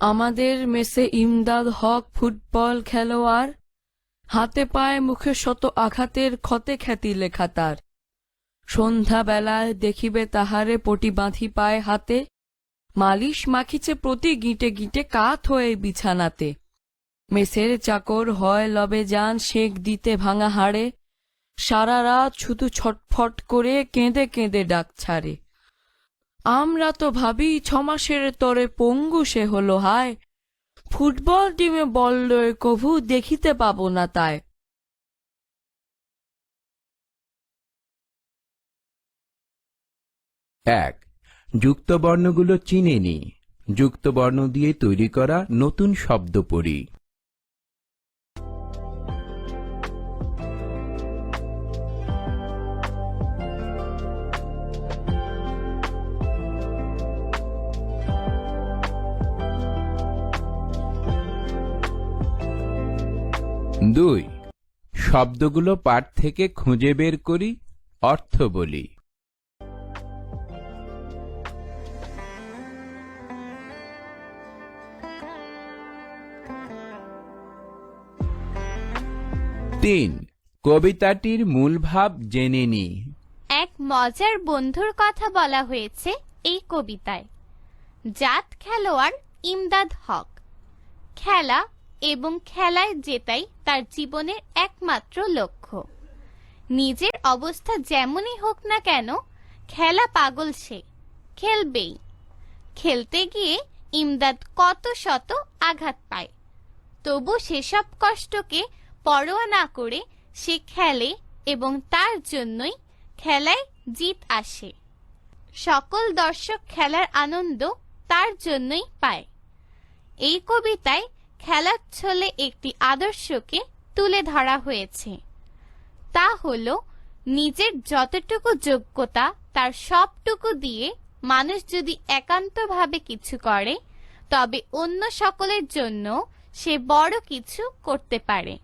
আমাদের মেসে ইমদাদ হক ফুটবল খেলোয়াড়, হাতে পায়ে মুখে শত আঘাতের ক্ষতে খ্যাতি লেখা তার। সন্ধ্যাবেলায় দেখিবে তাহারে পটি বাঁধি পায়ে হাতে, মালিশ মাখিছে প্রতি গিঁটে গিঁটে কাত হয়ে বিছানাতে। মেসের চাকর হয় লবে যান সেঁক দিতে ভাঙা হাড়ে, সারা রাত শুধু ছটফট করে কেঁদে কেঁদে ডাক ছাড়ে। আমরা তো ভাবি 6 মাসের তরে পঙ্গু সে হলো হায়, ফুটবল টিমে বল লয়ে কভু দেখিতে পাবো না তাই। 1. যুক্তবর্ণগুলো চিনে নি। যুক্তবর্ণ দিয়ে তৈরি করা নতুন শব্দ পড়ি। 2. শব্দগুলো পাঠ থেকে খুঁজে বের করি, অর্থ বলি। 3. কবিতাটির মূল ভাব জেনে নি। এক মজার বন্ধুর কথা বলা হয়েছে এই কবিতায়। জাত খেলোয়াড় ইমদাদ হক। খেলা এবং খেলায় জেতাই তার জীবনের একমাত্র লক্ষ্য। নিজের অবস্থা যেমনই হোক না কেন, খেলা পাগল সে, খেলবেই। খেলতে গিয়ে ইমদাদ কত শত আঘাত পায়, তবু সেসব কষ্টকে পরোয়া না করে সে খেলে এবং তার জন্যই খেলায় জিত আসে। সকল দর্শক খেলার আনন্দ তার জন্যই পায়। এই কবিতায় খেলার ছলে একটি আদর্শকে তুলে ধরা হয়েছে, তা হলো নিজের যতটুকু যোগ্যতা তার সবটুকু দিয়ে মানুষ যদি একান্তভাবে কিছু করে, তবে অন্য সকলের জন্য সে বড় কিছু করতে পারে।